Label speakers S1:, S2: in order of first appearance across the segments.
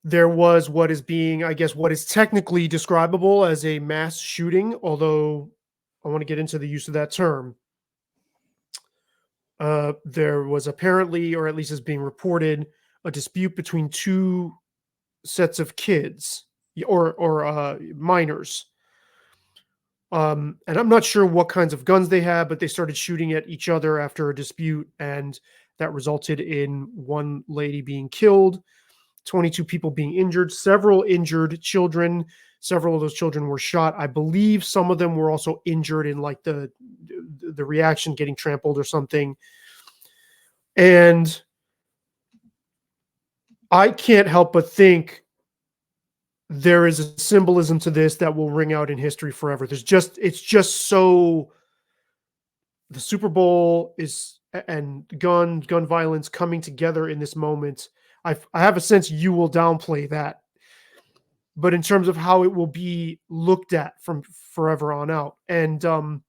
S1: there was what is being, I guess, what is technically describable as a mass shooting, although I want to get into the use of that term. There was apparently, or at least is being reported, a dispute between two sets of kids or minors. And I'm not sure what kinds of guns they had, but they started shooting at each other after a dispute, and that resulted in one lady being killed, 22 people being injured, several injured children. Several of those children were shot. I believe some of them were also injured in like the reaction, getting trampled or something. And I can't help but think there is a symbolism to this that will ring out in history forever. It's just so, the Super Bowl is, and gun violence coming together in this moment. I have a sense you will downplay that, but in terms of how it will be looked at from forever on out. And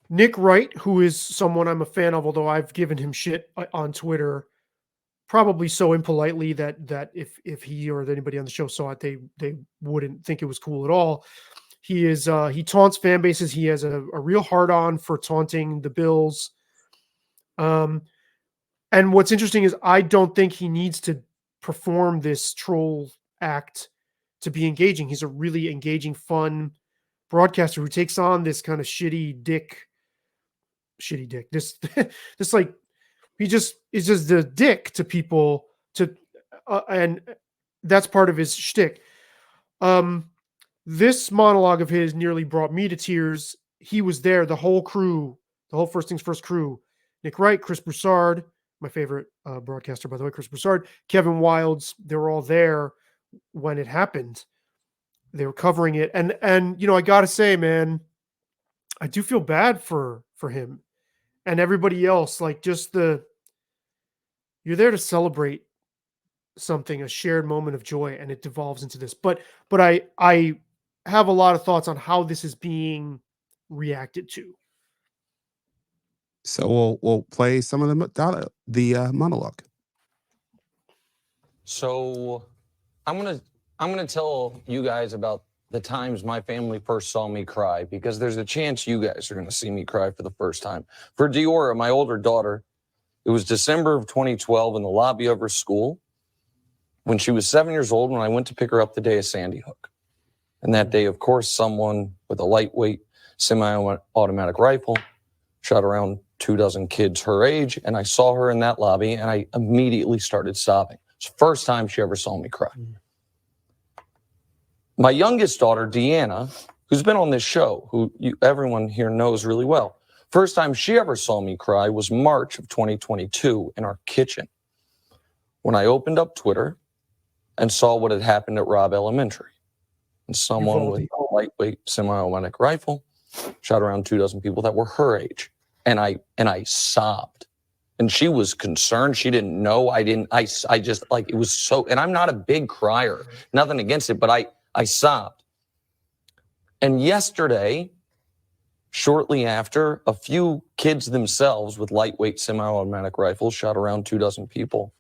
S1: Nick Wright, who is someone I'm a fan of, although I've given him shit on Twitter, probably so impolitely that if he or anybody on the show saw it, they wouldn't think it was cool at all. He taunts fan bases. He has a real hard on for taunting the Bills. And what's interesting is I don't think he needs to perform this troll act to be engaging. He's a really engaging, fun broadcaster who takes on this kind of shitty dick. This like, he just is just the dick to people and that's part of his shtick. This monologue of his nearly brought me to tears. He was there, the whole crew, the whole First Things First crew, Nick Wright, Chris Broussard, my favorite broadcaster, by the way, Chris Broussard, Kevin Wildes, they were all there when it happened. They were covering it. And I got to say, man, I do feel bad for him and everybody else. Like, just you're there to celebrate something, a shared moment of joy, and it devolves into this. But I have a lot of thoughts on how this is being reacted to.
S2: So we'll play some of the monologue.
S3: So I'm gonna tell you guys about the times my family first saw me cry, because there's a chance you guys are gonna see me cry for the first time. For Diora, my older daughter, it was December of 2012 in the lobby of her school when she was 7 years old, when I went to pick her up the day of Sandy Hook. And that day, of course, someone with a lightweight semi-automatic rifle shot around 24 kids her age, and I saw her in that lobby, and I immediately started sobbing. It's the first time she ever saw me cry. My youngest daughter, Deanna, who's been on this show, who everyone here knows really well, first time she ever saw me cry was March of 2022 in our kitchen, when I opened up Twitter and saw what had happened at Robb Elementary. And someone with a lightweight semi-automatic rifle shot around 24 people that were her age. And I sobbed. And she was concerned. She didn't know. I just, like, it was so, and I'm not a big crier, nothing against it, but I sobbed. And yesterday, shortly after, a few kids themselves with lightweight semi-automatic rifles shot around 24 people.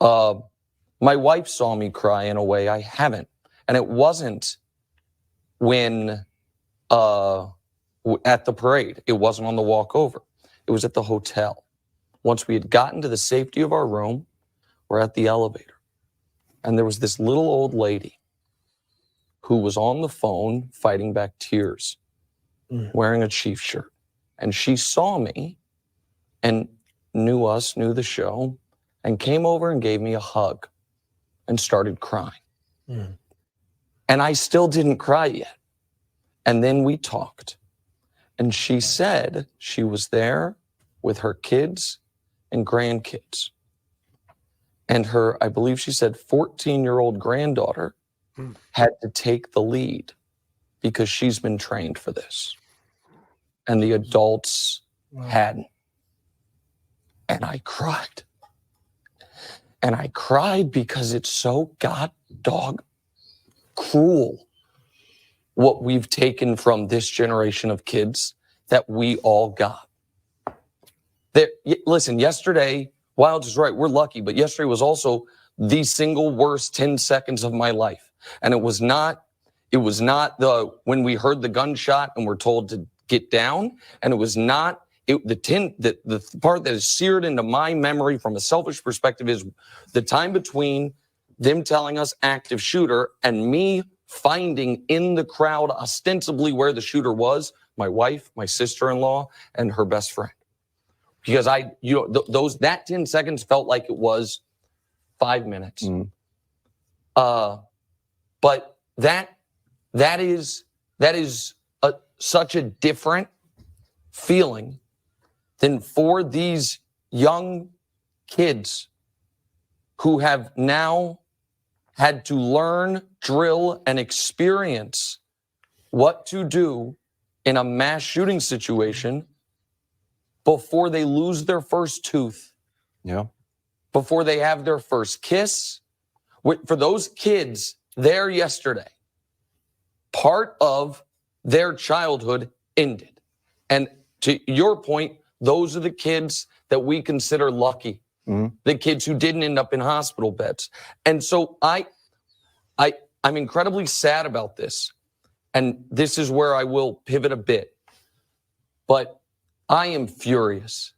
S3: My wife saw me cry in a way I haven't. And it wasn't when, at the parade. It wasn't on the walk over. It was at the hotel. Once we had gotten to the safety of our room, we're at the elevator. And there was this little old lady who was on the phone fighting back tears, wearing a Chiefs shirt. And she saw me and knew us, knew the show, and came over and gave me a hug and started crying. And I still didn't cry yet. And then we talked. And she said she was there with her kids and grandkids. And her, I believe she said, 14-year-old granddaughter had to take the lead because she's been trained for this. And the adults hadn't. And I cried. And I cried because it's so god-dog cruel what we've taken from this generation of kids that we all got. Listen, yesterday, Wildes is right, we're lucky, but yesterday was also the single worst 10 seconds of my life. And it was not the when we heard the gunshot and were told to get down, and it was not the part that is seared into my memory from a selfish perspective is the time between them telling us active shooter and me finding in the crowd ostensibly where the shooter was, my wife, my sister-in-law, and her best friend. Because that 10 seconds felt like it was 5 minutes. But that is such a different feeling than for these young kids who have now had to learn, drill, and experience what to do in a mass shooting situation before they lose their first tooth, before they have their first kiss. For those kids there yesterday, part of their childhood ended. And to your point, those are the kids that we consider lucky, the kids who didn't end up in hospital beds. And so I'm incredibly sad about this. And this is where I will pivot a bit. But I am furious.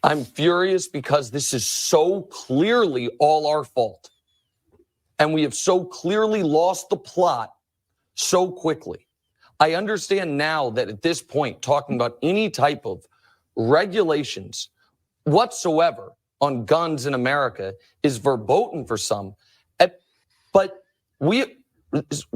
S3: I'm furious because this is so clearly all our fault. And we have so clearly lost the plot so quickly. I understand now that at this point, talking about any type of regulations whatsoever on guns in America is verboten for some. But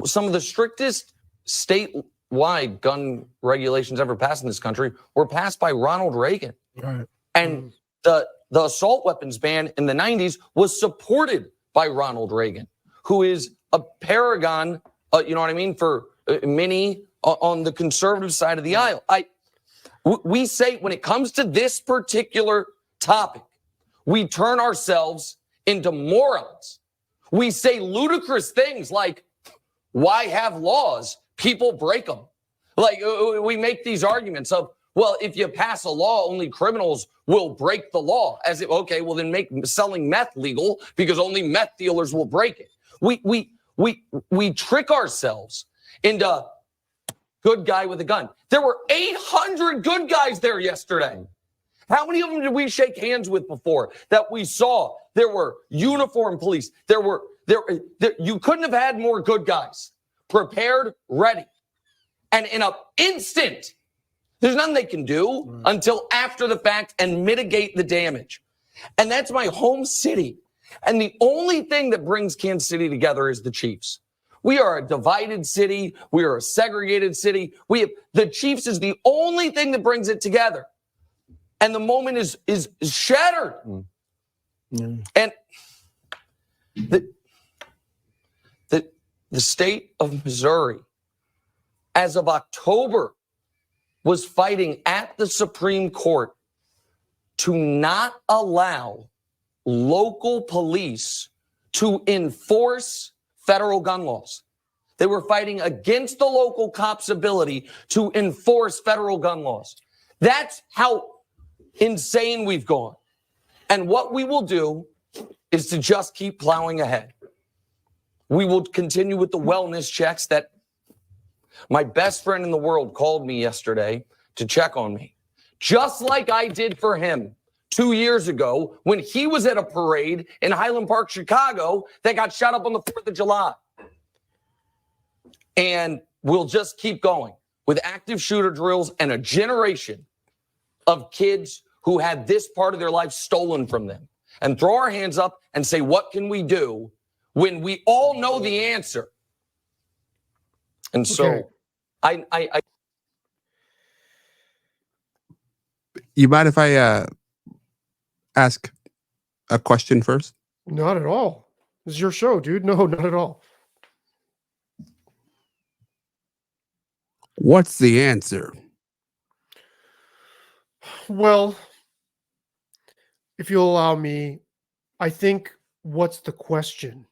S3: some of the strictest statewide gun regulations ever passed in this country were passed by Ronald Reagan.
S1: Right.
S3: And the assault weapons ban in the 90s was supported by Ronald Reagan, who is a paragon, you know what I mean, for many on the conservative side of the aisle. We say when it comes to this particular topic, we turn ourselves into morons. We say ludicrous things like, why have laws? People break them. Like we make these arguments of, well, if you pass a law, only criminals will break the law. As if, okay, well then make selling meth legal because only meth dealers will break it. We trick ourselves into good guy with a gun. There were 800 good guys there yesterday. How many of them did we shake hands with before that we saw? There were uniformed police. You couldn't have had more good guys prepared, ready. And in an instant, there's nothing they can do until after the fact and mitigate the damage. And that's my home city. And the only thing that brings Kansas City together is the Chiefs. We are a divided city. We are a segregated city. The Chiefs is the only thing that brings it together. And the moment is shattered. And the state of Missouri, as of October, was fighting at the Supreme Court to not allow local police to enforce federal gun laws. They were fighting against the local cops' ability to enforce federal gun laws. That's how insane we've gone. And what we will do is to just keep plowing ahead. We will continue with the wellness checks that my best friend in the world called me yesterday to check on me, just like I did for him 2 years ago when he was at a parade in Highland Park, Chicago, that got shot up on the 4th of July. And we'll just keep going with active shooter drills and a generation of kids who had this part of their life stolen from them, and throw our hands up and say, what can we do when we all know the answer? And so I
S2: You mind if I ask a question first?
S1: Not at all. This is your show, dude. No, not at all.
S2: What's the answer?
S1: Well, if you'll allow me, I think what's the question?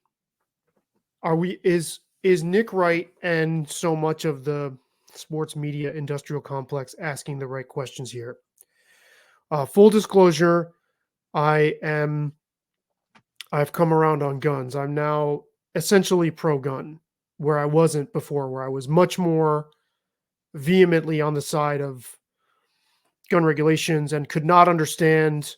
S1: Is Nick Wright and so much of the sports media industrial complex asking the right questions here? Full disclosure, I am I've come around on guns. I'm now essentially pro-gun, where I wasn't before, where I was much more vehemently on the side of gun regulations and could not understand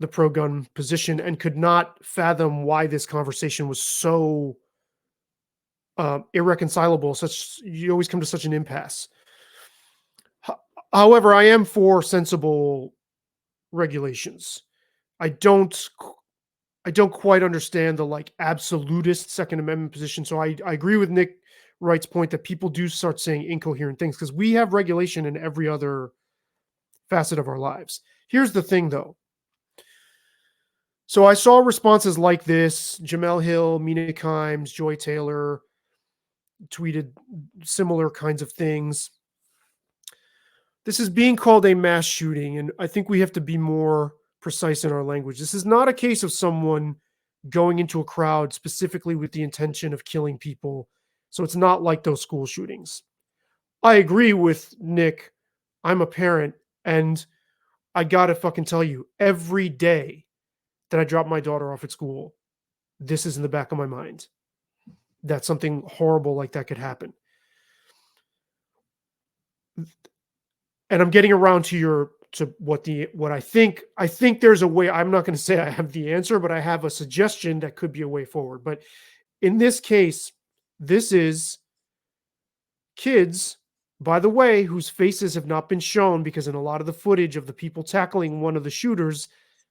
S1: the pro-gun position and could not fathom why this conversation was so irreconcilable. Such you always come to such an impasse. However, I am for sensible regulations. I don't I don't quite understand the like absolutist Second Amendment position. So I agree with Nick Wright's point that people do start saying incoherent things because we have regulation in every other facet of our lives. Here's the thing though. So I saw responses like this. Jamel Hill, Mina Kimes, Joy Taylor tweeted similar kinds of things. This is being called a mass shooting, and I think we have to be more precise in our language. This is not a case of someone going into a crowd specifically with the intention of killing people. So it's not like those school shootings. I agree with Nick. I'm a parent, and I gotta fucking tell you, every day that I drop my daughter off at school, this is in the back of my mind. That something horrible like that could happen. And I'm getting around to what I think there's a way. I'm not going to say I have the answer, but I have a suggestion that could be a way forward. But in this case, this is kids, by the way, whose faces have not been shown because in a lot of the footage of the people tackling one of the shooters,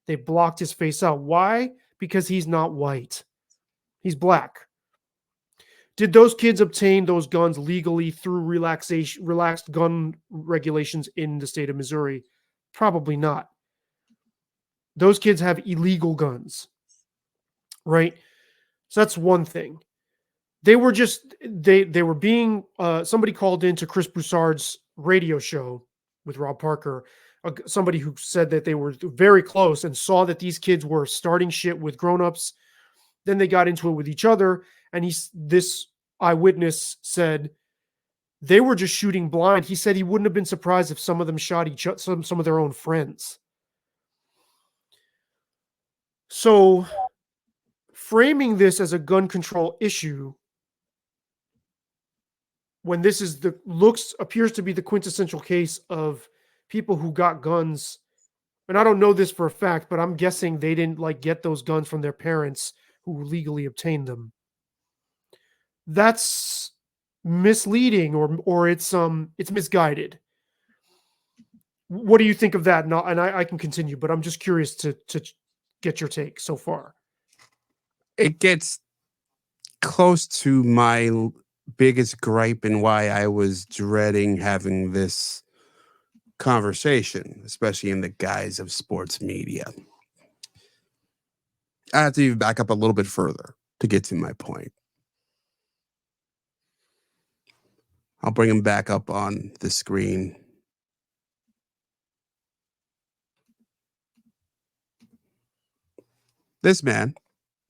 S1: they blocked his face out. Why? Because he's not white. He's black. Did those kids obtain those guns legally through relaxed gun regulations in the state of Missouri? Probably not. Those kids have illegal guns, right? So that's one thing. They were just they were being somebody called into Chris Broussard's radio show with Rob Parker, somebody who said that they were very close and saw that these kids were starting shit with grown-ups. Then they got into it with each other, and this eyewitness said they were just shooting blind. He said he wouldn't have been surprised if some of them shot each other, some of their own friends. So framing this as a gun control issue when this is appears to be the quintessential case of people who got guns, and I don't know this for a fact, but I'm guessing they didn't like get those guns from their parents who legally obtained them. That's misleading or it's misguided. What do you think of that? And I can continue, but I'm just curious to get your take so far.
S2: It gets close to my biggest gripe and why I was dreading having this conversation, especially in the guise of sports media. I have to even back up a little bit further to get to my point. I'll bring him back up on the screen. This man,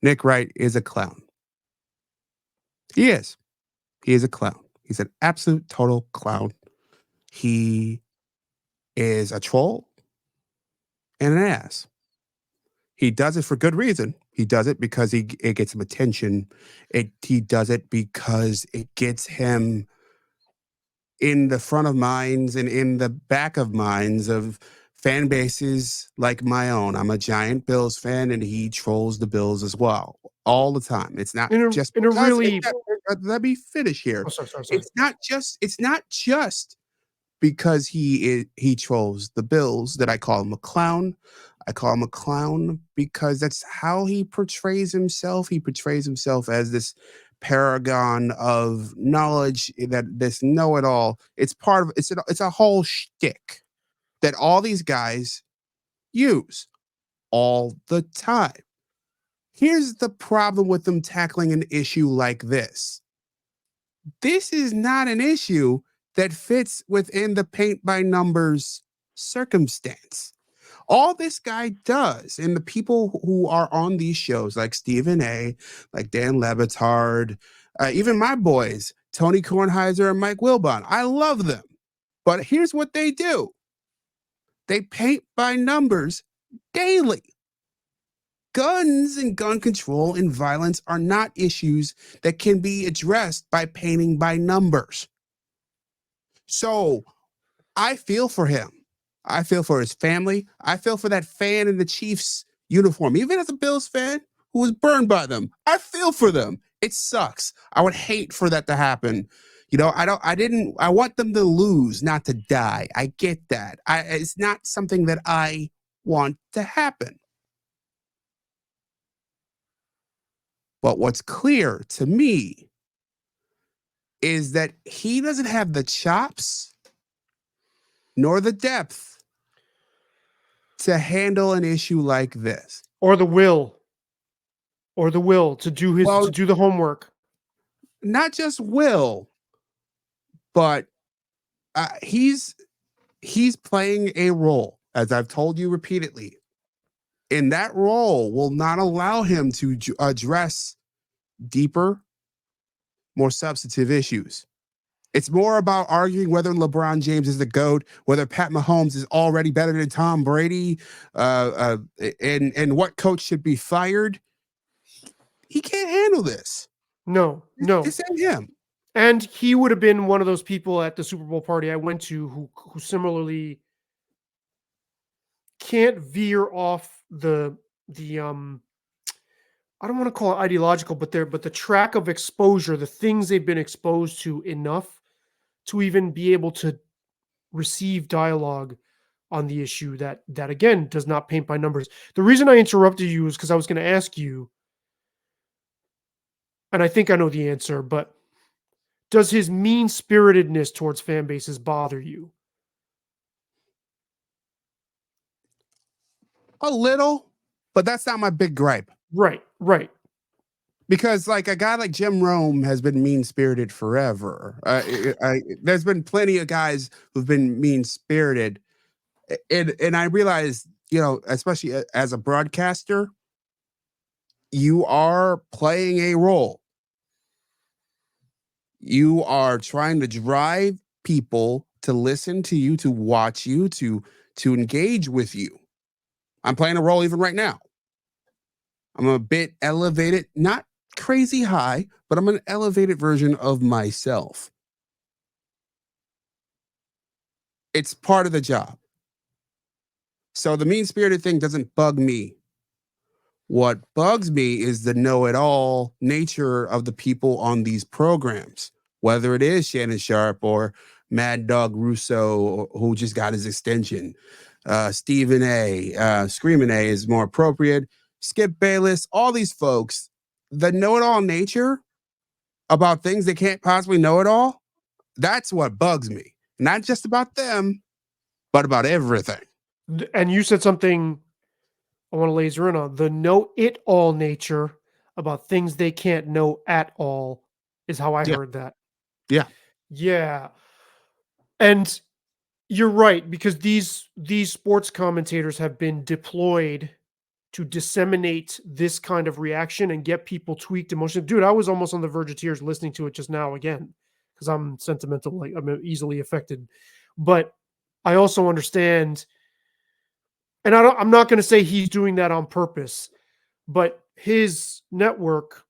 S2: Nick Wright, is a clown. He is. He is a clown. He's an absolute total clown. He is a troll and an ass. He does it for good reason. He does it because it gets him attention. He does it because it gets him in the front of minds and in the back of minds of fan bases like my own. I'm a giant Bills fan, and he trolls the Bills as well all the time. It's not just
S1: in a really.
S2: Let me finish here.
S1: Oh, sorry.
S2: It's not just because he trolls the Bills that I call him a clown. I call him a clown because that's how he portrays himself. He portrays himself as this paragon of knowledge, that this know-it-all. It's a whole shtick that all these guys use all the time. Here's the problem with them tackling an issue like this. This is not an issue that fits within the paint by numbers circumstance. All this guy does, and the people who are on these shows, like Stephen A., like Dan Levitard, even my boys, Tony Kornheiser and Mike Wilbon, I love them. But here's what they do. They paint by numbers daily. guns and gun control and violence are not issues that can be addressed by painting by numbers. So I feel for him. I feel for his family. I feel for that fan in the Chiefs uniform, even as a Bills fan who was burned by them. I feel for them. It sucks. I would hate for that to happen. You know, I want them to lose, not to die. I get that. It's not something that I want to happen. But what's clear to me is that he doesn't have the chops nor the depth to handle an issue like this.
S1: Or the will to do to do the homework.
S2: Not just will, but he's playing a role, as I've told you repeatedly. And that role will not allow him to address deeper, more substantive issues. It's more about arguing whether LeBron James is the GOAT, whether Pat Mahomes is already better than Tom Brady, and what coach should be fired. He can't handle this.
S1: No.
S2: This ain't him.
S1: And he would have been one of those people at the Super Bowl party I went to who similarly can't veer off the I don't want to call it ideological, but the track of exposure, the things they've been exposed to enough to even be able to receive dialogue on the issue that again does not paint by numbers. The reason I interrupted you is because I was going to ask you, and I think I know the answer, but does his mean-spiritedness towards fan bases bother you?
S2: A little, but that's not my big gripe.
S1: Right.
S2: Because like a guy like Jim Rome has been mean-spirited forever. There's been plenty of guys who've been mean-spirited. And I realize, you know, especially as a broadcaster, you are playing a role. You are trying to drive people to listen to you, to watch you, to engage with you. I'm playing a role even right now. I'm a bit elevated, not crazy high, but I'm an elevated version of myself. It's part of the job. So the mean-spirited thing doesn't bug me. What bugs me is the know-it-all nature of the people on these programs, whether it is Shannon Sharp or Mad Dog Russo, who just got his extension, Stephen A, Screaming A is more appropriate, Skip Bayless, all these folks, the know-it-all nature about things they can't possibly know it all, that's what bugs me. Not just about them, but about everything.
S1: And you said something I want to laser in on. The know-it-all nature about things they can't know at all is how I heard that. Yeah. And you're right, because these sports commentators have been deployed to disseminate this kind of reaction and get people tweaked emotionally. Dude, I was almost on the verge of tears listening to it just now again, because I'm sentimental, like I'm easily affected. But I also understand, and I'm not going to say he's doing that on purpose, but his network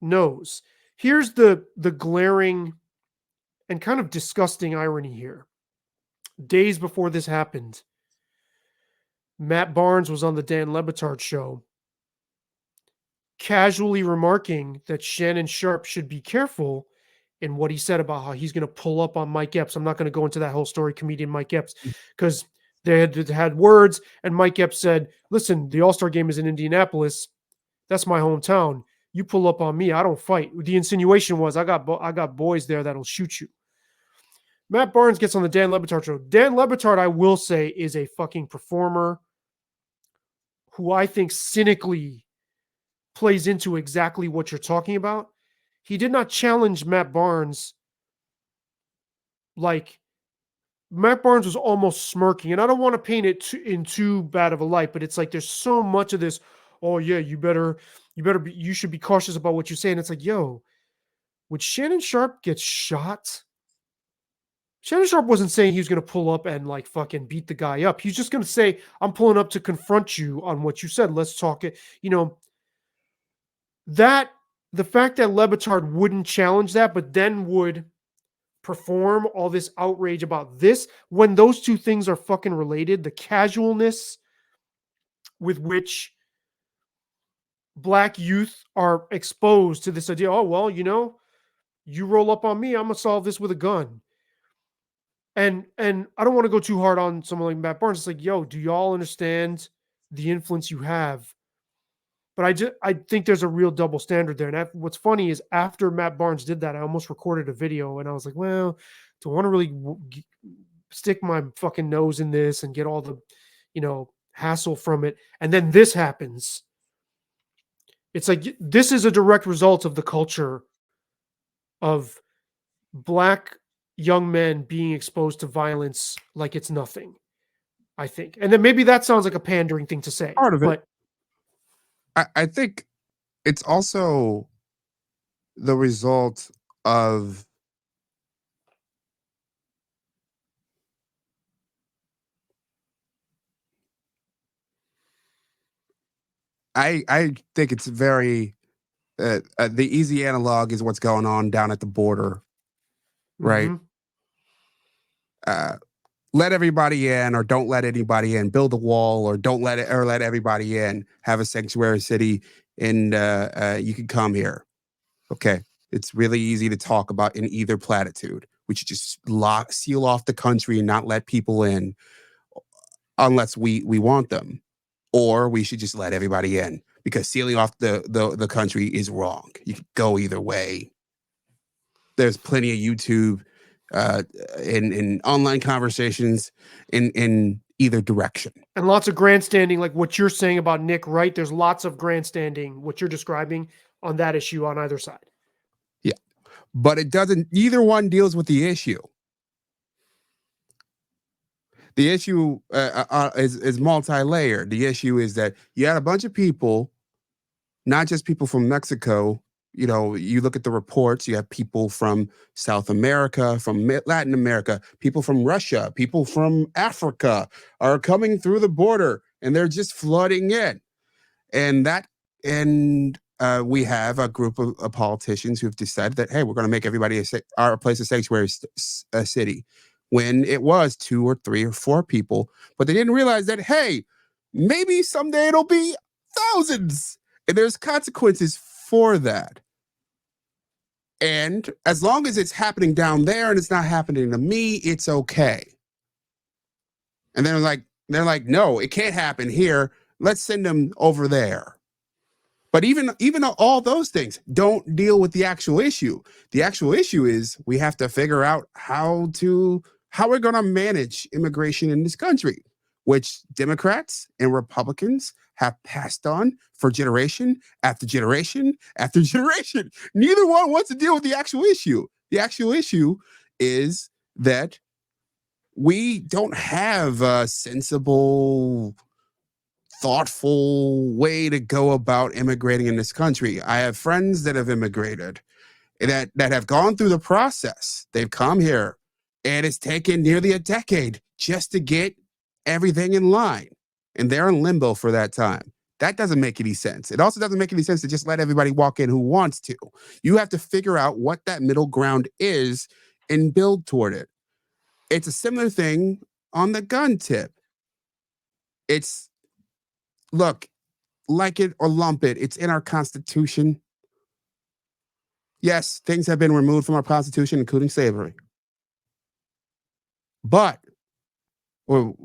S1: knows. Here's the glaring and kind of disgusting irony here. Days before this happened, Matt Barnes was on the Dan Le Batard show, casually remarking that Shannon Sharp should be careful in what he said about how he's going to pull up on Mike Epps. I'm not going to go into that whole story, comedian Mike Epps, because they had words, and Mike Epps said, listen, the All-Star game is in Indianapolis. That's my hometown. You pull up on me, I don't fight. The insinuation was, I got boys there that'll shoot you. Matt Barnes gets on the Dan Le Batard show. Dan Le Batard, I will say, is a fucking performer who I think cynically plays into exactly what you're talking about. He did not challenge Matt Barnes. Like, Matt Barnes was almost smirking, and I don't want to paint it in too bad of a light, but it's like there's so much of this, oh yeah, you should be cautious about what you say. And it's like, yo, would Shannon Sharp get shot Shannon Sharp wasn't saying he was going to pull up and like fucking beat the guy up. He's just going to say, I'm pulling up to confront you on what you said. Let's talk it. You know, that the fact that Lebitard wouldn't challenge that, but then would perform all this outrage about this, when those two things are fucking related, the casualness with which Black youth are exposed to this idea, oh, well, you know, you roll up on me, I'm going to solve this with a gun. And I don't want to go too hard on someone like Matt Barnes. It's like, yo, do y'all understand the influence you have? But I think there's a real double standard there. And what's funny is after Matt Barnes did that, I almost recorded a video and I was like, well, do I want to really stick my fucking nose in this and get all the, you know, hassle from it? And then this happens. It's like, this is a direct result of the culture of Black young men being exposed to violence like it's nothing, I think. And then maybe that sounds like a pandering thing to say.
S2: Part of it.
S1: But
S2: I think it's also the result of I think it's very the easy analog is what's going on down at the border, right? Let everybody in or don't let anybody in, build a wall or don't let everybody in, have a sanctuary city, and you can come here. Okay. It's really easy to talk about in either platitude. We should just seal off the country and not let people in unless we want them. Or we should just let everybody in because sealing off the country is wrong. You could go either way. There's plenty of YouTube in online conversations in either direction.
S1: And lots of grandstanding, like what you're saying about Nick Wright. There's lots of grandstanding, what you're describing on that issue on either side.
S2: Yeah. But it doesn't, neither one deals with the issue. The issue is multi-layered. The issue is that you had a bunch of people, not just people from Mexico. You know, you look at the reports, you have people from South America, from Latin America, people from Russia, people from Africa are coming through the border and they're just flooding in. And we have a group of politicians who have decided that, hey, we're going to make everybody our place a sanctuary city, when it was 2 or 3 or 4 people. But they didn't realize that, hey, maybe someday it'll be thousands. And there's consequences for that. And as long as it's happening down there and it's not happening to me, it's okay. And they're like, no, it can't happen here. Let's send them over there. But even all those things don't deal with the actual issue. The actual issue is we have to figure out how we're going to manage immigration in this country, which Democrats and Republicans have passed on for generation after generation after generation. Neither one wants to deal with the actual issue. The actual issue is that we don't have a sensible, thoughtful way to go about immigrating in this country. I have friends that have immigrated that have gone through the process. They've come here and it's taken nearly a decade just to get everything in line. And they're in limbo for that time. That doesn't make any sense. It also doesn't make any sense to just let everybody walk in who wants to. You have to figure out what that middle ground is and build toward it. It's a similar thing on the gun tip. It's, look, like it or lump it, it's in our Constitution. Yes, things have been removed from our Constitution, including slavery. But, well,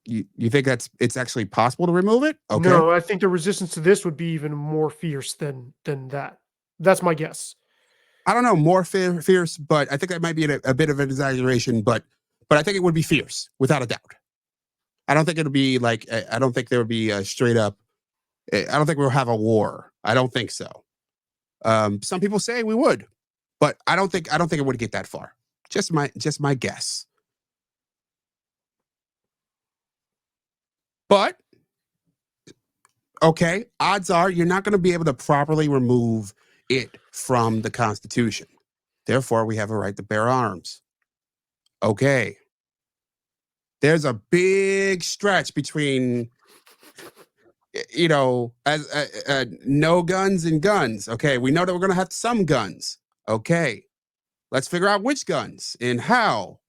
S2: you think it's actually possible to remove it? Okay.
S1: No, I think the resistance to this would be even more fierce than that. That's my guess.
S2: I don't know, more fierce, but I think that might be a bit of an exaggeration, but I think it would be fierce, without a doubt. I don't think it'll be like, I don't think there would be a straight up, I don't think we'll have a war. I don't think so. Some people say we would, but I don't think it would get that far. Just my guess. But, okay, odds are you're not going to be able to properly remove it from the Constitution. Therefore, we have a right to bear arms. Okay. There's a big stretch between, as no guns and guns. Okay. We know that we're going to have some guns. Okay. Let's figure out which guns and how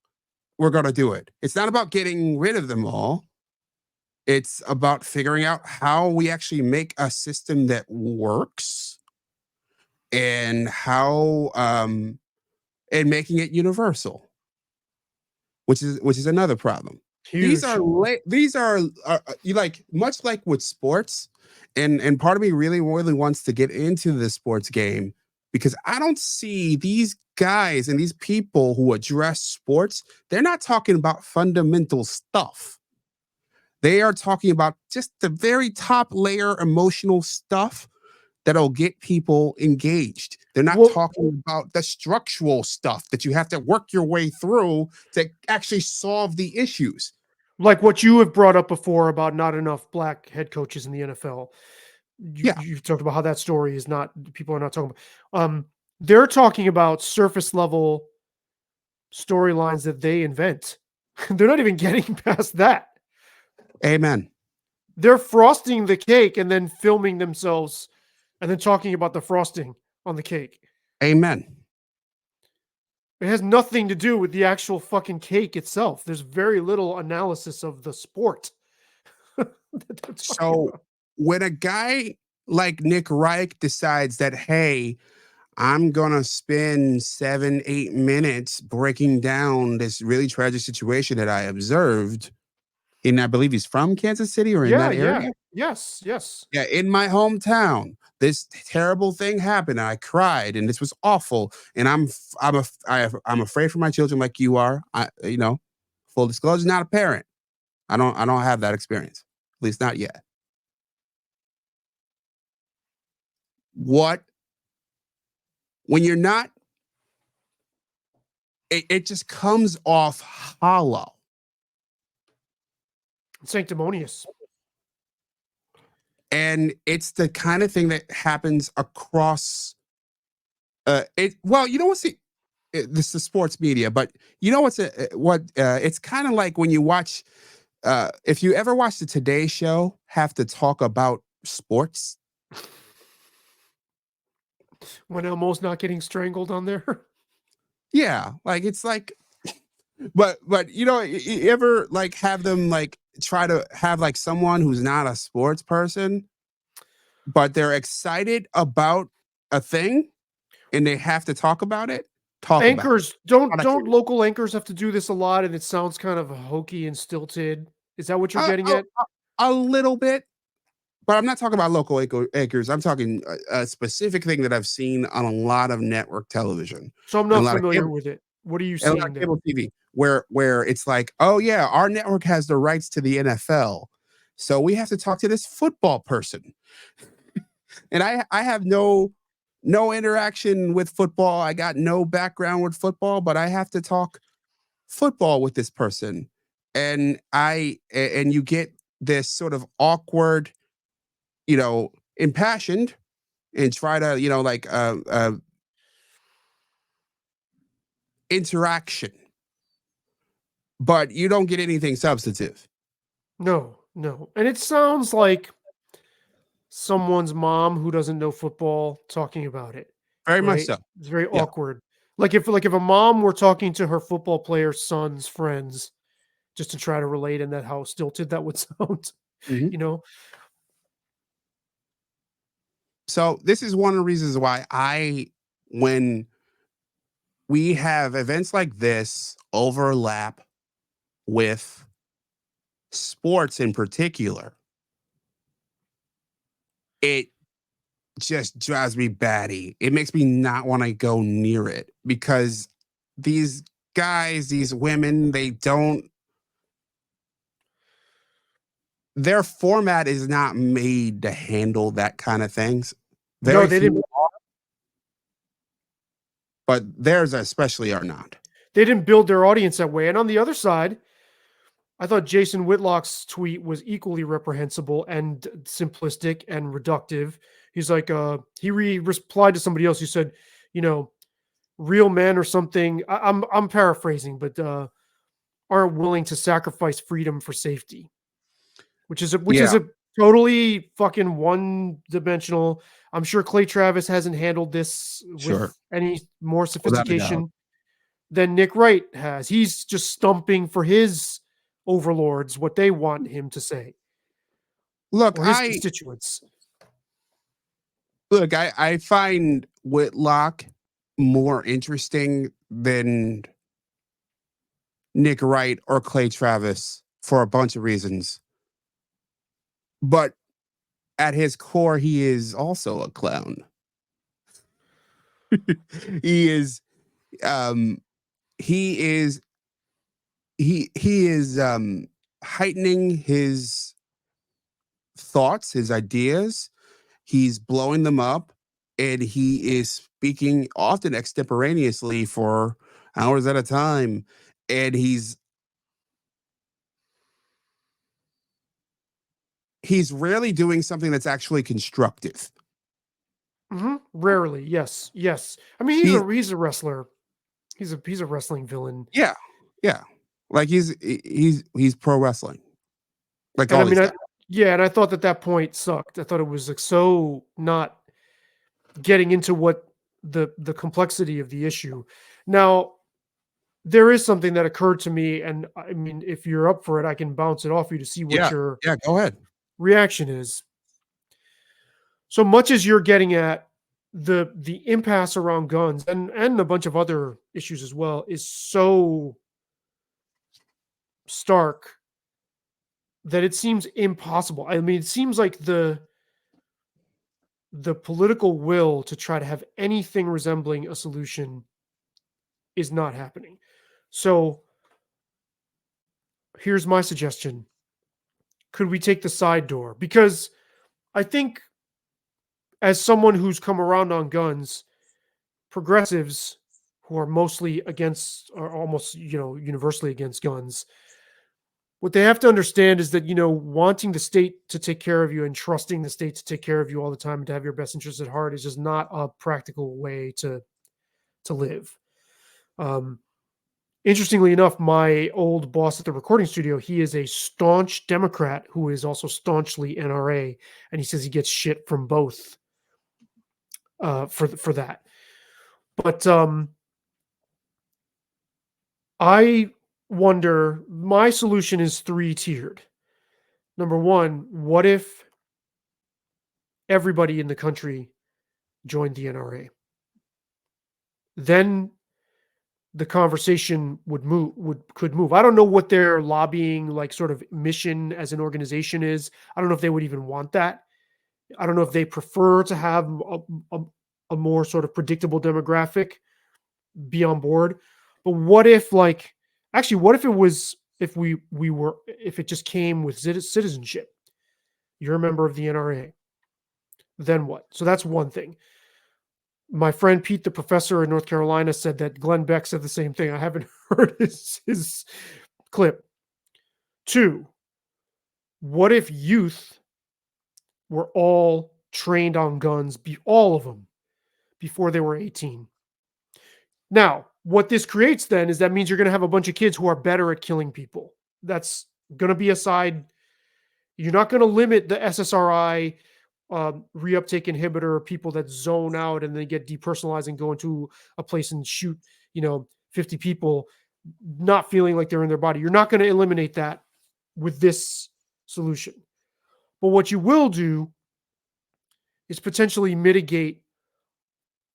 S2: we're going to do it. It's not about getting rid of them all. It's about figuring out how we actually make a system that works and how and making it universal, which is another problem.
S1: Huge.
S2: These are you like much like with sports, and part of me really wants to get into the sports game because I don't see these guys and these people who address sports. They're not talking about fundamental stuff. They are talking about just the very top layer emotional stuff that'll get people engaged. They're not talking about the structural stuff that you have to work your way through to actually solve the issues.
S1: Like what you have brought up before about not enough black head coaches in the NFL. You've talked about how that story is not, people are not talking about. They're talking about surface level storylines that they invent. They're not even getting past that.
S2: Amen.
S1: They're frosting the cake and then filming themselves and then talking about the frosting on the cake.
S2: Amen.
S1: It has nothing to do with the actual fucking cake itself. There's very little analysis of the sport.
S2: So when a guy like Nick Wright decides that, hey, I'm going to spend 7-8 minutes breaking down this really tragic situation that I observed, and I believe he's from Kansas City or in that area.
S1: Yes.
S2: Yeah, in my hometown, this terrible thing happened. And I cried, and this was awful. And I'm afraid for my children, like you are. Full disclosure, not a parent. I don't have that experience, at least not yet. When you're not, it just comes off hollow.
S1: Sanctimonious.
S2: And it's the kind of thing that happens across this is the sports media, but you know it's kind of like when you watch if you ever watch the Today Show have to talk about sports.
S1: When Elmo's not getting strangled on there.
S2: Yeah, like it's like but you ever like have them like try to have like someone who's not a sports person, but they're excited about a thing and they have to talk about it.
S1: Anchors don't local anchors have to do this a lot, and it sounds kind of hokey and stilted. Is that what you're getting at?
S2: A little bit, but I'm not talking about local anchors. I'm talking a specific thing that I've seen on a lot of network television.
S1: So I'm not familiar with it. What are you seeing there?
S2: Cable TV, where it's like, oh yeah, our network has the rights to the NFL, so we have to talk to this football person. And I have no interaction with football. I got no background with football, but I have to talk football with this person. And you get this sort of awkward, impassioned and try to, interaction, but you don't get anything substantive.
S1: No. And it sounds like someone's mom who doesn't know football talking about it.
S2: Very much so.
S1: It's very awkward. Like if a mom were talking to her football player son's friends just to try to relate, and that how stilted that would sound,
S2: So this is one of the reasons why when we have events like this overlap with sports in particular, it just drives me batty. It makes me not want to go near it because these guys, these women, their format is not made to handle that kind of things.
S1: No, they didn't.
S2: But theirs especially are not.
S1: They didn't build their audience that way. And on the other side, I thought Jason Whitlock's tweet was equally reprehensible and simplistic and reductive. He's like, he replied to somebody else who said, real men or something. I'm paraphrasing, but aren't willing to sacrifice freedom for safety, which is a
S2: Yeah.
S1: totally fucking one-dimensional. I'm sure Clay Travis hasn't handled this
S2: Sure.
S1: with any more
S2: Without a doubt.
S1: sophistication than Nick Wright has. He's just stumping for his overlords what they want him to say,
S2: Look,
S1: or his constituents.
S2: I find Whitlock more interesting than Nick Wright or Clay Travis for a bunch of reasons. But at his core, he is also a clown. he is he is heightening his thoughts, his ideas. He's blowing them up, and he is speaking often extemporaneously for hours at a time. And he's rarely doing something that's actually constructive.
S1: Rarely, yes. I mean, he's a wrestler. He's a wrestling villain.
S2: Yeah. Like he's pro wrestling. Like
S1: And
S2: all these guys.
S1: and I thought that point sucked. I thought it was like so not getting into what the complexity of the issue. Now, there is something that occurred to me, and I mean, if you're up for it, I can bounce it off you to see what your
S2: go ahead.
S1: reaction is. So much as you're getting at the impasse around guns and a bunch of other issues as well is so stark that it seems impossible. I mean, it seems like the political will to try to have anything resembling a solution is not happening. So here's my suggestion. Could we take the side door? Because I think as someone who's come around on guns, progressives who are mostly against or almost, universally against guns, what they have to understand is that, wanting the state to take care of you and trusting the state to take care of you all the time and to have your best interests at heart is just not a practical way to live. Interestingly enough, my old boss at the recording studio, he is a staunch Democrat who is also staunchly NRA, and he says he gets shit from both for that. But I wonder, my solution is 3-tiered. Number one, what if everybody in the country joined the NRA? Then the conversation could move. I don't know what their lobbying sort of mission as an organization is. I don't know if they would even want that. I don't know if they prefer to have a more sort of predictable demographic be on board. But what if what if it just came with citizenship? You're a member of the NRA. Then what? So that's one thing. My friend Pete, the professor in North Carolina, said that Glenn Beck said the same thing. I haven't heard his clip. 2, what if youth were all trained on guns, all of them, before they were 18? Now, what this creates then is that means you're going to have a bunch of kids who are better at killing people. That's going to be a side. You're not going to limit the SSRI reuptake inhibitor people that zone out and then get depersonalized and go into a place and shoot 50 people not feeling like they're in their body. You're not going to eliminate that with this solution. But what you will do is potentially mitigate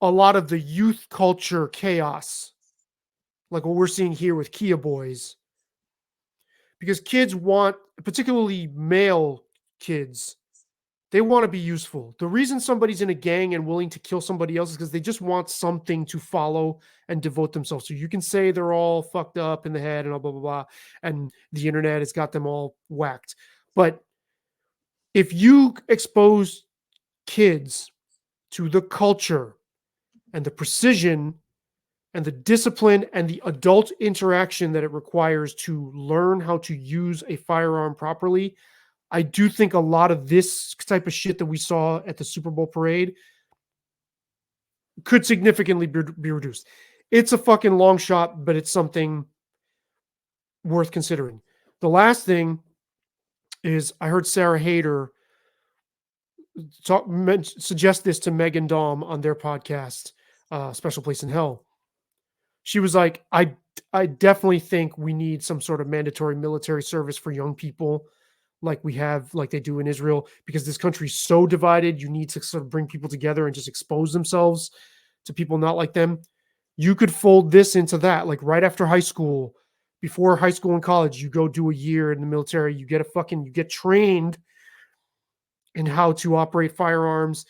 S1: a lot of the youth culture chaos, like what we're seeing here with Kia Boys, because kids want, particularly male kids, they want to be useful. The reason somebody's in a gang and willing to kill somebody else is because they just want something to follow and devote themselves to. You can say they're all fucked up in the head and blah, blah, blah, and the internet has got them all whacked. But if you expose kids to the culture and the precision and the discipline and the adult interaction that it requires to learn how to use a firearm properly, I do think a lot of this type of shit that we saw at the Super Bowl parade could significantly be reduced. It's a fucking long shot, but it's something worth considering. The last thing is I heard Sarah Hayter suggest this to Meg and Dom on their podcast, Special Place in Hell. She was like, I definitely think we need some sort of mandatory military service for young people like they do in Israel, because this country's so divided. You need to sort of bring people together and just expose themselves to people not like them. You could fold this into that, like right after high school, before high school and college, you go do a year in the military, you get trained in how to operate firearms.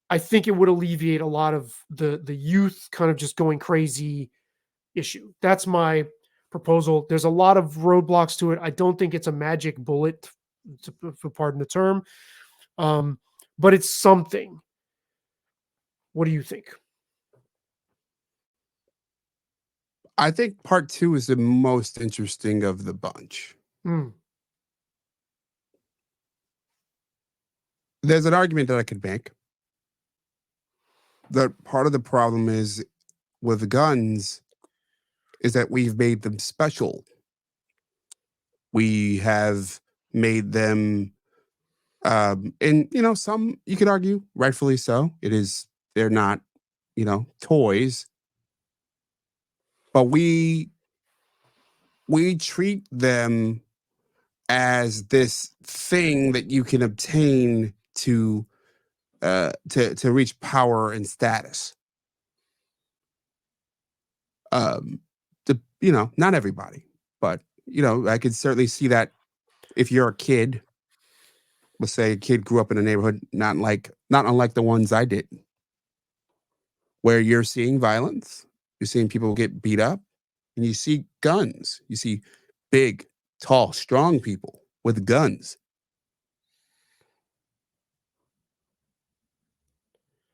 S1: I think it would alleviate a lot of the youth kind of just going crazy issue. That's my proposal. There's a lot of roadblocks to it. I don't think it's a magic bullet, to pardon the term, but it's something. What do you think?
S2: I think part 2 is the most interesting of the bunch. There's an argument that I could make that part of the problem is with guns is that we've made them special. We have made them, and some, you could argue rightfully so. They're not, toys, but we treat them as this thing that you can obtain to reach power and status. Not everybody, but I could certainly see that if you're a kid, let's say a kid grew up in a neighborhood not unlike the ones I did, where you're seeing violence, you're seeing people get beat up, and you see guns. You see big, tall, strong people with guns.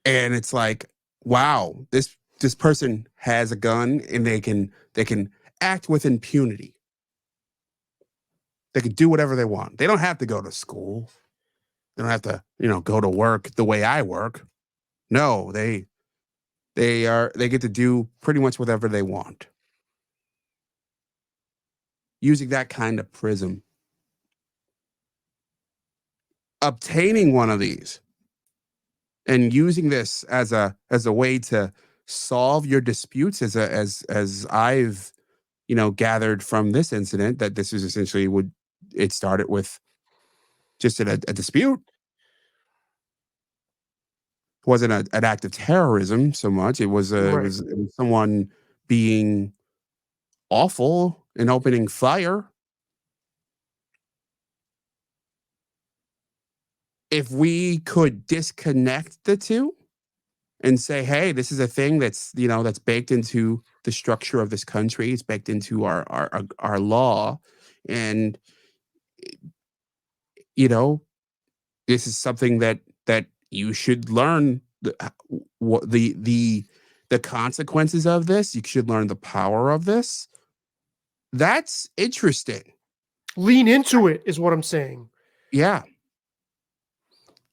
S2: And it's like, wow, this person has a gun and they can act with impunity. They can do whatever they want. They don't have to go to school. They don't have to, go to work the way I work. No, they get to do pretty much whatever they want. Using that kind of prism. Obtaining one of these and using this as a way to solve your disputes, as I've gathered from this incident, that this is essentially it started with just a dispute. It wasn't an act of terrorism so much. It was
S1: Right.
S2: it was someone being awful and opening fire. If we could disconnect the two and say, hey, this is a thing that's baked into the structure of this country, it's baked into our law, and this is something that you should learn the consequences of this. You should learn the power of this. That's interesting.
S1: Lean into it is what I'm saying.
S2: Yeah.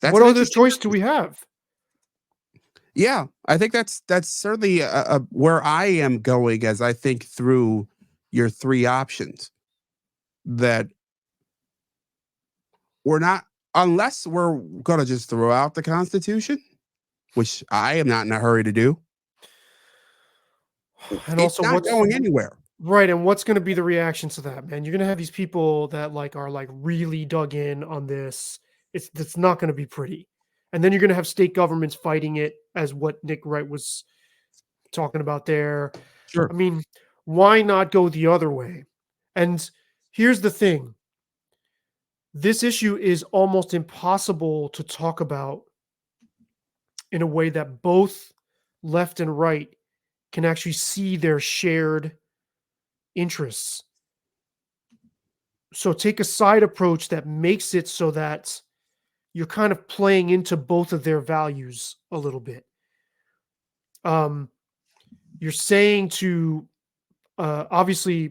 S1: What other choice do we have?
S2: Yeah, I think that's certainly where I am going as I think through your 3 options. That we're not, unless we're going to just throw out the Constitution, which I am not in a hurry to do.
S1: And
S2: it's
S1: also,
S2: not going anywhere.
S1: Right, and what's going to be the reaction to that, man? You're going to have these people that are really dug in on this. It's not going to be pretty. And then you're going to have state governments fighting it, as what Nick Wright was talking about there.
S2: Sure.
S1: I mean, why not go the other way? And here's the thing. This issue is almost impossible to talk about in a way that both left and right can actually see their shared interests. So take a side approach that makes it so that you're kind of playing into both of their values a little bit. You're saying to obviously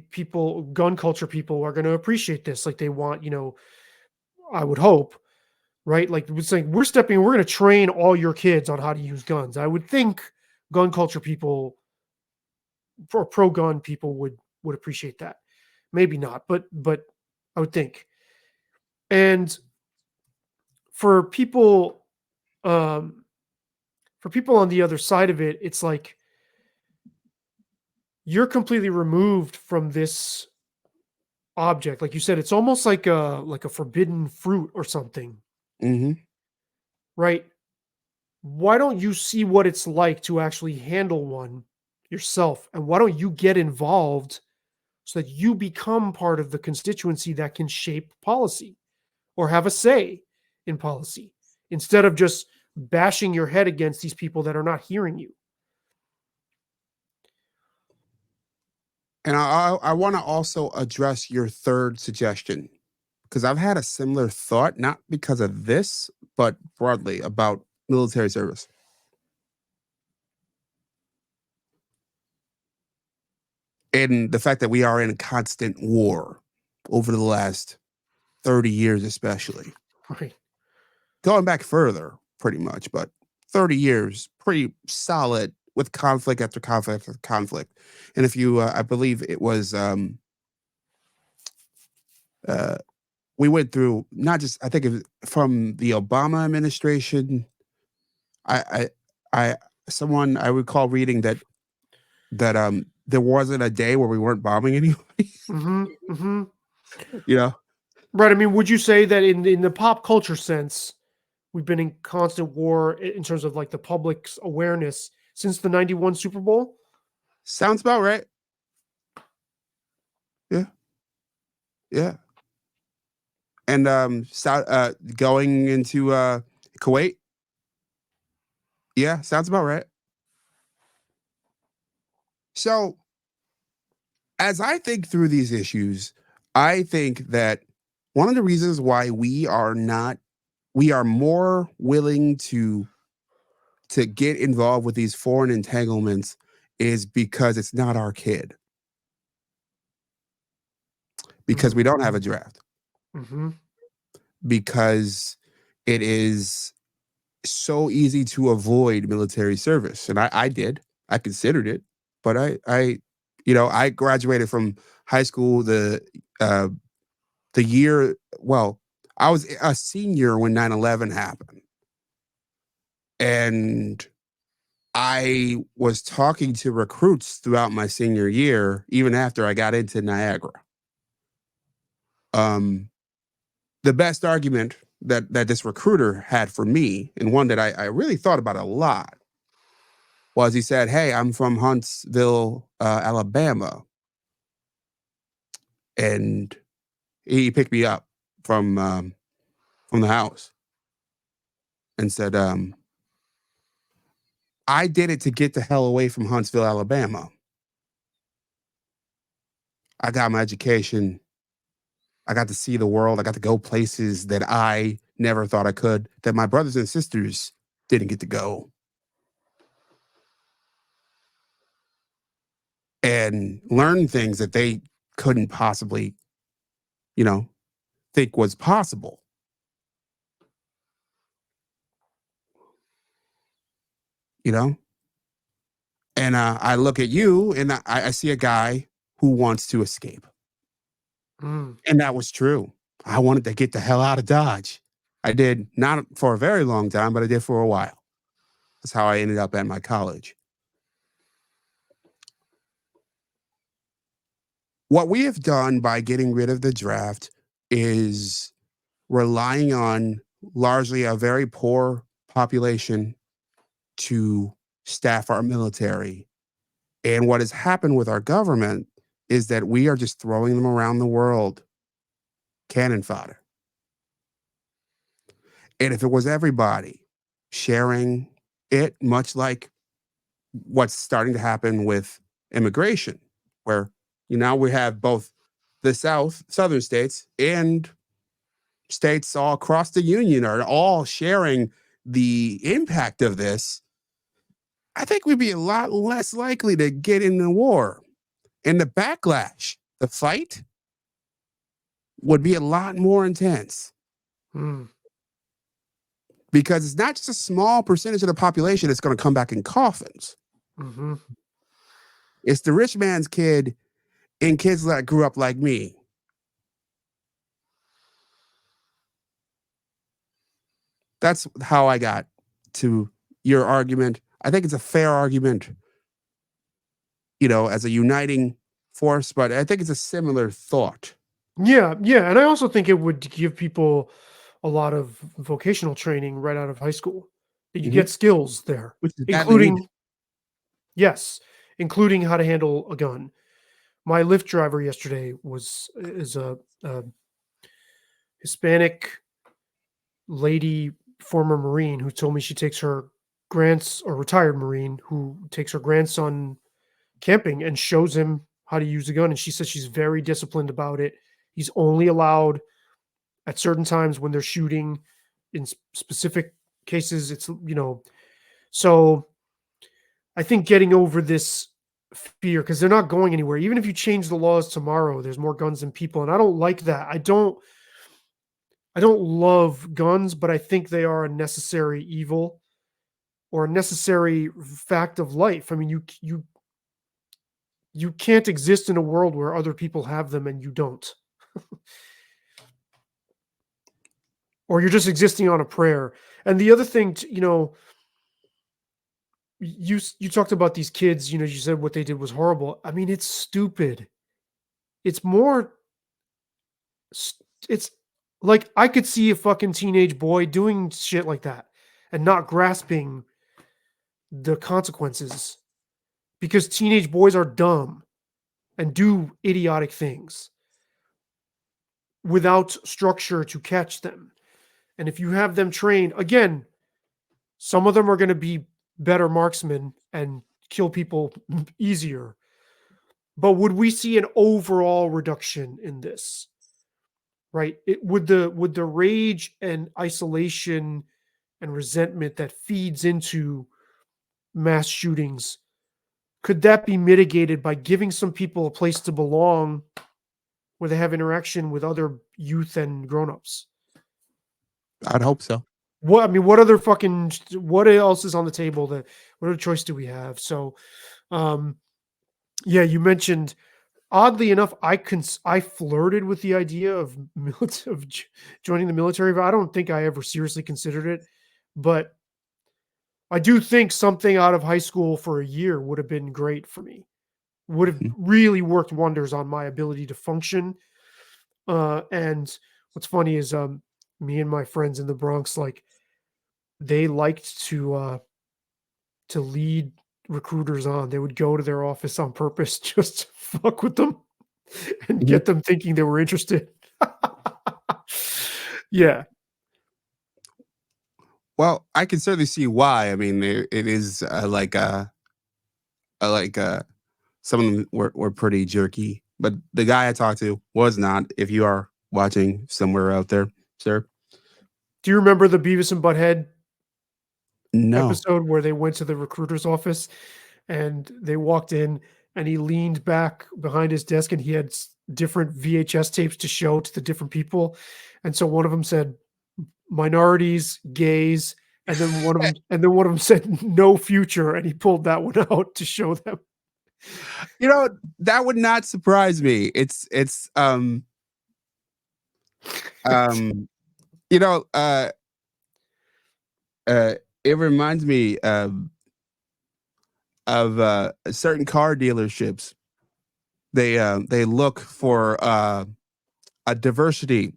S1: gun culture people are going to appreciate this. Like they want, I would hope, right? Like we're saying, we're going to train all your kids on how to use guns. I would think gun culture people, pro-gun people would appreciate that. maybe not, but I would think. And for people on the other side of it, it's like you're completely removed from this object. Like you said, it's almost like a forbidden fruit or something,
S2: Mm-hmm.
S1: right? Why don't you see what it's like to actually handle one yourself? And why don't you get involved so that you become part of the constituency that can shape policy or have a say in policy instead of just bashing your head against these people that are not hearing you?
S2: And I want to also address your third suggestion, because I've had a similar thought, not because of this, but broadly about military service. And the fact that we are in constant war over the last 30 years, especially.
S1: Right.
S2: Going back further, pretty much, but 30 years, pretty solid with conflict after conflict after conflict. And if you, I believe it was, we went through not just, I think it was from the Obama administration. I someone I recall reading that there wasn't a day where we weren't bombing anybody.
S1: Mm-hmm. Mm-hmm.
S2: You know,
S1: Right. I mean, would you say that in the pop culture sense, we've been in constant war in terms of like the public's awareness since the 91 Super Bowl?
S2: sounds about right. Yeah, yeah. And going into Kuwait. Yeah, sounds about right. So as I think through these issues, I think that one of the reasons why we are more willing to get involved with these foreign entanglements is because it's not our kid. Because we don't have a draft.
S1: Mm-hmm.
S2: Because it is so easy to avoid military service. And I considered it, but I graduated from high school the year, well, I was a senior when 9/11 happened. And I was talking to recruits throughout my senior year, even after I got into Niagara. The best argument that this recruiter had for me, and one that I really thought about a lot, was he said, "Hey, I'm from Huntsville, Alabama," and he picked me up from the house and said, "I did it to get the hell away from Huntsville, Alabama. I got my education. I got to see the world. I got to go places that I never thought I could, that my brothers and sisters didn't get to go. And learn things that they couldn't possibly, think was possible." You know? And I look at you and I see a guy who wants to escape.
S1: Mm.
S2: And that was true. I wanted to get the hell out of Dodge. I did, not for a very long time, but I did for a while. That's how I ended up at my college. What we have done by getting rid of the draft is relying on largely a very poor population to staff our military. And what has happened with our government is that we are just throwing them around the world, cannon fodder. And if it was everybody sharing it, much like what's starting to happen with immigration, where now we have both the southern states and states all across the union are all sharing the impact of this, I think we'd be a lot less likely to get in the war. And the backlash, the fight, would be a lot more intense.
S1: Mm.
S2: Because it's not just a small percentage of the population that's going to come back in coffins.
S1: Mm-hmm.
S2: It's the rich man's kid in kids that grew up like me. That's how I got to your argument. I think it's a fair argument, as a uniting force, but I think it's a similar thought.
S1: Yeah, yeah, and I also think it would give people a lot of vocational training right out of high school. You
S2: Mhm.
S1: get skills there,
S2: Which is badly needed.
S1: including yes, including how to handle a gun. My Lyft driver yesterday is a Hispanic lady, former Marine, who told me she takes her retired Marine who takes her grandson camping and shows him how to use a gun. And she says she's very disciplined about it. He's only allowed at certain times when they're shooting in specific cases. So I think getting over this fear, because they're not going anywhere. Even if you change the laws tomorrow, there's more guns than people. And I don't like that. I don't love guns, but I think they are a necessary evil or a necessary fact of life. I mean, you can't exist in a world where other people have them and you don't. Or you're just existing on a prayer. And the other thing, you talked about these kids, you said what they did was horrible. I mean, it's stupid. It's more it's like I could see a fucking teenage boy doing shit like that and not grasping the consequences, because teenage boys are dumb and do idiotic things without structure to catch them. And if you have them trained, again, some of them are going to be better marksmen and kill people easier. But would we see an overall reduction in this? Right? Would the rage and isolation and resentment that feeds into mass shootings, could that be mitigated by giving some people a place to belong where they have interaction with other youth and grown-ups?
S2: I'd hope so.
S1: What else is on the table? What other choice do we have? So, yeah, you mentioned, oddly enough, I flirted with the idea of joining the military, but I don't think I ever seriously considered it. But I do think something out of high school for a year would have been great for me. Would have really worked wonders on my ability to function. And what's funny is, me and my friends in the Bronx, like, they liked to lead recruiters on. They would go to their office on purpose just to fuck with them and
S2: Mhm.
S1: get them thinking they were interested. Yeah.
S2: Well, I can certainly see why. I mean, it is some of them were pretty jerky, but the guy I talked to was not. If you are watching somewhere out there, sir,
S1: Do you remember the Beavis and Butthead
S2: no.
S1: episode where they went to the recruiter's office and they walked in and he leaned back behind his desk and he had different VHS tapes to show to the different people? And so one of them said minorities, gays, and then one of them said no future, and he pulled that one out to show them.
S2: That would not surprise me. It's um you know uh it reminds me of certain car dealerships. They look for a diversity,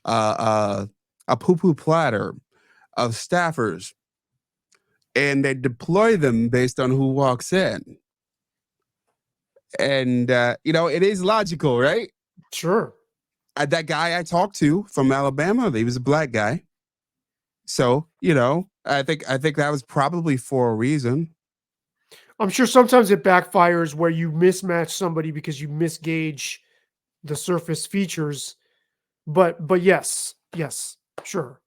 S2: a poo-poo platter of staffers, and they deploy them based on who walks in. And it is logical, right?
S1: Sure.
S2: That guy I talked to from Alabama, he was a black guy. So, I think that was probably for a reason.
S1: I'm sure sometimes it backfires where you mismatch somebody because you misgauge the surface features. But yes, sure.